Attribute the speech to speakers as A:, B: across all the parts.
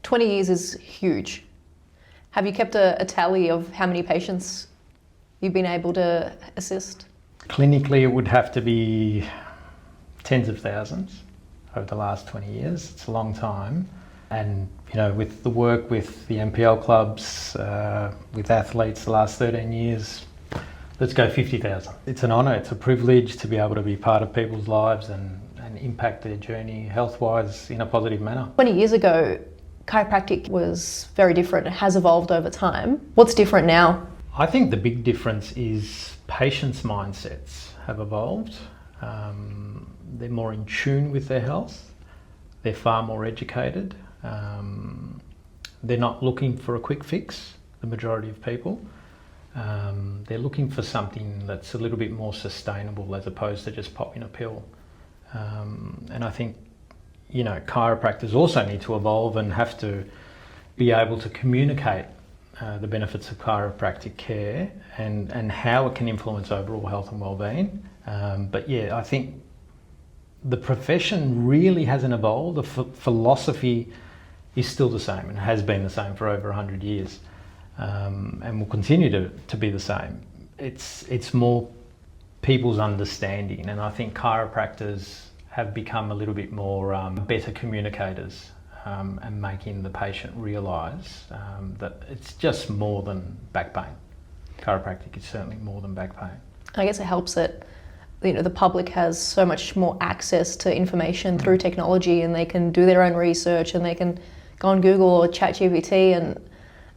A: 20 years is huge. Have you kept a tally of how many patients you've been able to assist?
B: Clinically, it would have to be tens of thousands over the last 20 years. It's a long time. And, with the work with the MPL clubs, with athletes the last 13 years, let's go 50,000. It's an honour, it's a privilege to be able to be part of people's lives and impact their journey health-wise in a positive manner.
A: 20 years ago, chiropractic was very different. It has evolved over time. What's different now?
B: I think the big difference is patients' mindsets have evolved. They're more in tune with their health. They're far more educated. They're not looking for a quick fix, the majority of people. They're looking for something that's a little bit more sustainable as opposed to just popping a pill. And I think, chiropractors also need to evolve and have to be able to communicate the benefits of chiropractic care and how it can influence overall health and wellbeing. I think the profession really hasn't evolved. The philosophy is still the same and has been the same for over 100 years, and will continue to be the same. It's more people's understanding, and I think chiropractors have become a little bit more better communicators and making the patient realise that it's just more than back pain. Chiropractic is certainly more than back pain.
A: I guess it helps that the public has so much more access to information through technology, and they can do their own research, and they can go on Google or ChatGPT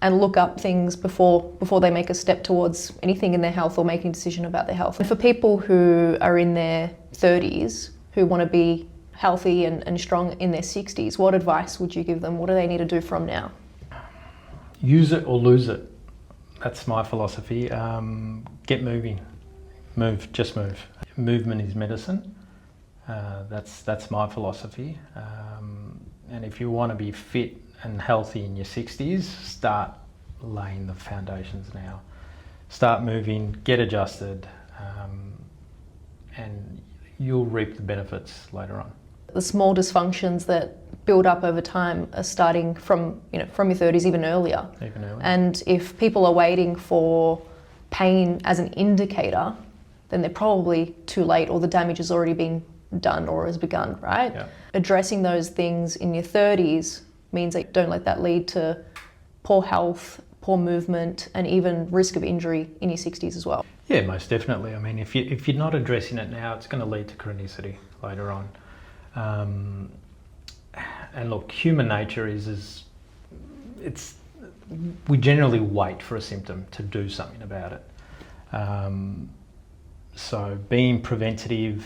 A: and look up things before they make a step towards anything in their health or making a decision about their health. And for people who are in their 30s who want to be healthy and strong in their 60s, what advice would you give them? What do they need to do from now?
B: Use it or lose it. That's my philosophy. Get moving. Just move. Movement is medicine. That's my philosophy. And if you want to be fit and healthy in your 60s, start laying the foundations now. Start moving, get adjusted, and you'll reap the benefits later on.
A: The small dysfunctions that build up over time are starting from your 30s, even earlier.
B: Even earlier.
A: And if people are waiting for pain as an indicator, then they're probably too late, or the damage has already been done or has begun, right?
B: Yeah.
A: Addressing those things in your 30s means that you don't let that lead to poor health, poor movement, and even risk of injury in your 60s as well.
B: Yeah, most definitely. I mean, if you're not addressing it now, it's going to lead to chronicity later on. And look, human nature we generally wait for a symptom to do something about it. So being preventative,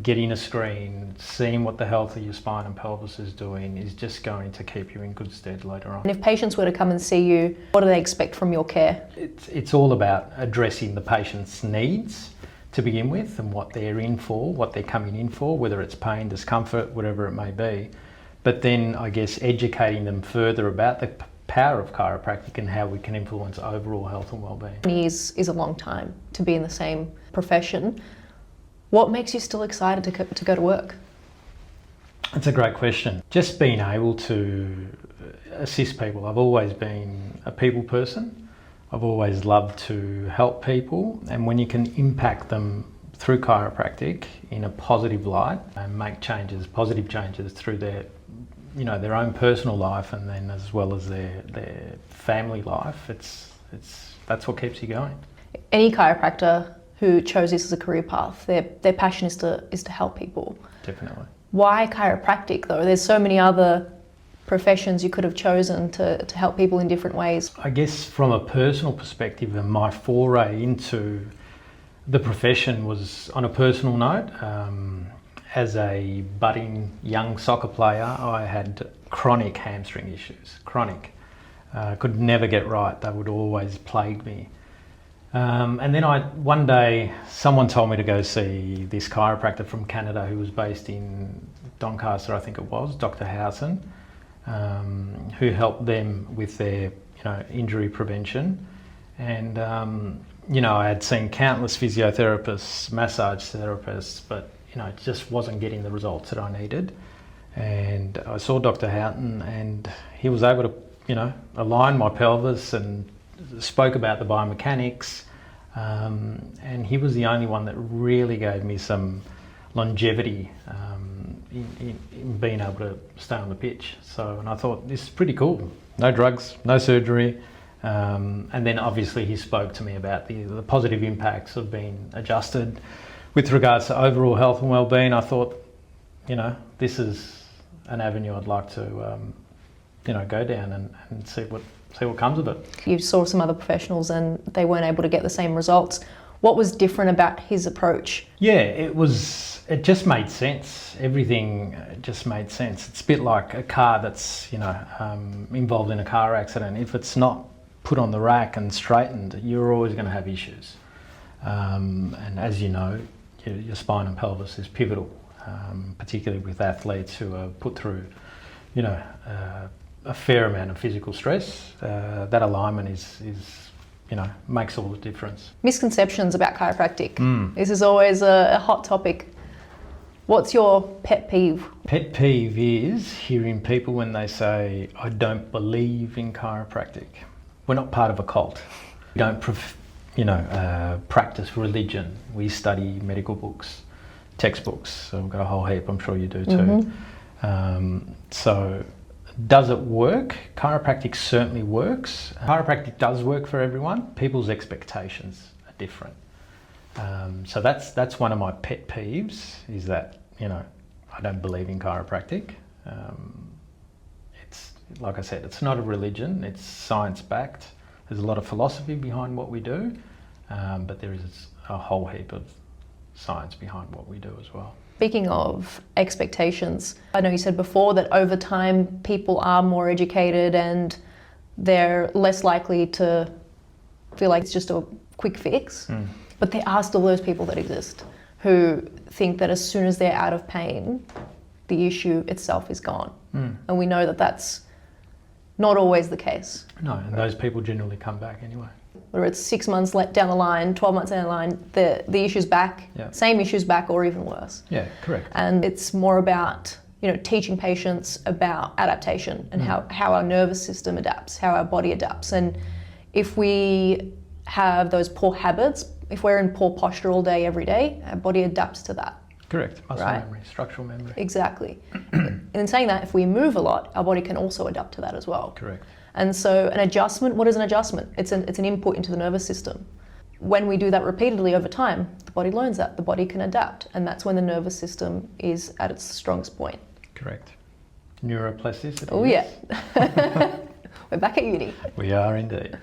B: getting a screen, seeing what the health of your spine and pelvis is doing is just going to keep you in good stead later on.
A: And if patients were to come and see you, what do they expect from your care?
B: It's all about addressing the patient's needs to begin with and what they're in for, what they're coming in for, whether it's pain, discomfort, whatever it may be. But then I guess educating them further about the power of chiropractic and how we can influence overall health and wellbeing.
A: 20 years is a long time to be in the same profession. What makes you still excited to go to work?
B: That's a great question. Just being able to assist people. I've always been a people person. I've always loved to help people, and when you can impact them through chiropractic in a positive light and make positive changes through their own personal life and then as well as their family life, that's what keeps you going.
A: Any chiropractor who chose this as a career path, their passion is to help people.
B: Definitely.
A: Why chiropractic though? There's so many other professions you could have chosen to help people in different ways.
B: I guess from a personal perspective, and my foray into the profession was on a personal note. As a budding young soccer player, I had chronic hamstring issues. Chronic. Could never get right. They would always plague me. And then one day, someone told me to go see this chiropractor from Canada who was based in Doncaster, I think it was, Dr. Howson, who helped them with their injury prevention. And I had seen countless physiotherapists, massage therapists, but it just wasn't getting the results that I needed. And I saw Dr. Houghton, and he was able to, align my pelvis and spoke about the biomechanics. And he was the only one that really gave me some longevity in being able to stay on the pitch. And I thought, this is pretty cool. No drugs, no surgery. And then obviously he spoke to me about the positive impacts of being adjusted with regards to overall health and well-being. I thought, this is an avenue I'd like to, go down and see what comes of it.
A: You saw some other professionals and they weren't able to get the same results. What was different about his approach?
B: Yeah, it just made sense. Everything just made sense. It's a bit like a car that's, involved in a car accident. If it's not put on the rack and straightened, you're always going to have issues. And as you know, your spine and pelvis is pivotal, particularly with athletes who are put through, a fair amount of physical stress. That alignment is makes all the difference.
A: Misconceptions about chiropractic. This is always a hot topic. What's your pet peeve?
B: Pet peeve is hearing people when they say, I don't believe in chiropractic. We're not part of a cult. We don't practice religion. We study medical books, textbooks. So we've got a whole heap, I'm sure you do too. So does it work? Chiropractic certainly works. Chiropractic does work for everyone. People's expectations are different. So that's one of my pet peeves, is that, I don't believe in chiropractic. It's, like I said, it's not a religion, it's science-backed. There's a lot of philosophy behind what we do, but there is a whole heap of science behind what we do as well.
A: Speaking of expectations, I know you said before that over time people are more educated and they're less likely to feel like it's just a quick fix. But there are still those people that exist who think that as soon as they're out of pain, the issue itself is gone. And we know that that's not always the case.
B: No, and those people generally come back anyway.
A: Whether it's 6 months down the line, 12 months down the line, the issue's back, same issue's back, or even worse.
B: Yeah, correct.
A: And it's more about, teaching patients about adaptation and how our nervous system adapts, how our body adapts. And if we have those poor habits, if we're in poor posture all day, every day, our body adapts to that.
B: Correct. Muscle memory, structural memory.
A: Exactly. And in saying that, if we move a lot, our body can also adapt to that as well.
B: Correct.
A: And so an adjustment, what is an adjustment? It's an input into the nervous system. When we do that repeatedly over time, the body learns that, the body can adapt, and that's when the nervous system is at its strongest point.
B: Correct. Neuroplasticity.
A: Oh yeah. We're back at uni.
B: We are indeed.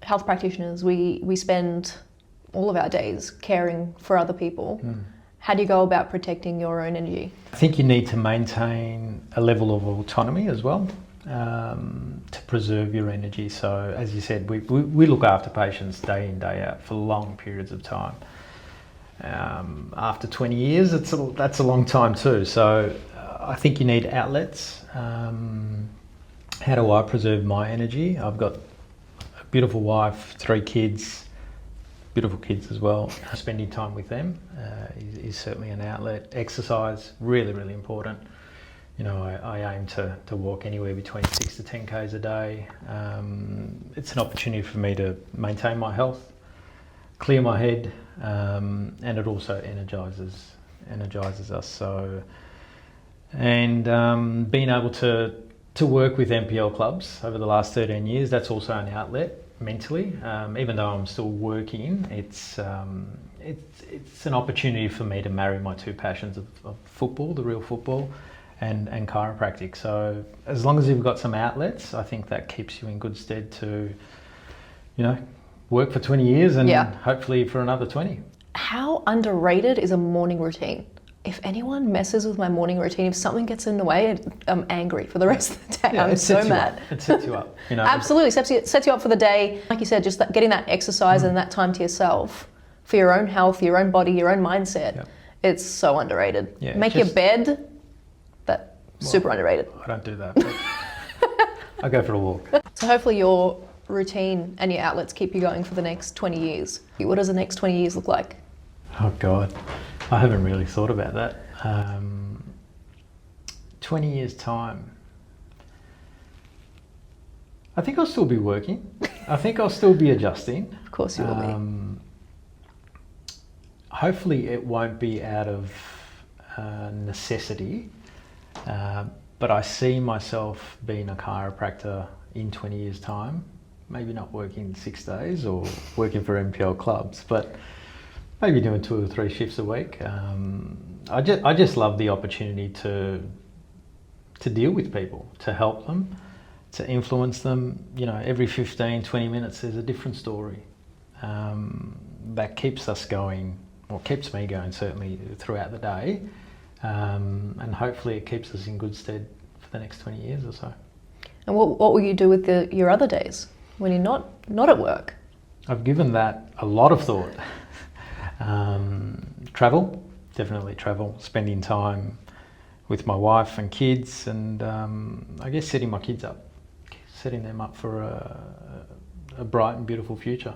A: Health practitioners, we spend all of our days caring for other people. How do you go about protecting your own energy?
B: I think you need to maintain a level of autonomy as well. To preserve your energy. So as you said, we look after patients day in, day out for long periods of time. After 20 years, that's a long time too. So I think you need outlets. How do I preserve my energy? I've got a beautiful wife, 3 kids, beautiful kids as well. Spending time with them is certainly an outlet. Exercise, really, really important. I aim to walk anywhere between 6 to 10 Ks a day. It's an opportunity for me to maintain my health, clear my head, and it also energizes us. So, and being able to work with MPL clubs over the last 13 years, that's also an outlet mentally. Even though I'm still working, it's an opportunity for me to marry my 2 passions of football, the real football, and chiropractic. So as long as you've got some outlets, I think that keeps you in good stead to, work for 20 years and hopefully for another 20.
A: How underrated is a morning routine? If anyone messes with my morning routine, if something gets in the way, I'm angry for the rest of the day. I'm so mad.
B: It sets you up.
A: Absolutely, sets you up for the day. Like you said, just getting that exercise and that time to yourself for your own health, your own body, your own mindset. It's so underrated. Make your bed. Super underrated.
B: I don't do that, but I go for a walk.
A: So hopefully your routine and your outlets keep you going for the next 20 years. What does the next 20 years look like?
B: Oh God, I haven't really thought about that. 20 years' time, I think I'll still be working. I think I'll still be adjusting.
A: Of course you will be.
B: Hopefully it won't be out of necessity, but I see myself being a chiropractor in 20 years' time. Maybe not working 6 days or working for MPL clubs, but maybe doing 2 or 3 shifts a week. I just love the opportunity to deal with people, to help them, to influence them. You know, every 15, 20 minutes there's a different story. That keeps us going, or keeps me going certainly throughout the day. And hopefully it keeps us in good stead for the next 20 years or so.
A: And what will you do with your other days when you're not at work?
B: I've given that a lot of thought. Travel, definitely travel, spending time with my wife and kids, and I guess setting them up for a bright and beautiful future.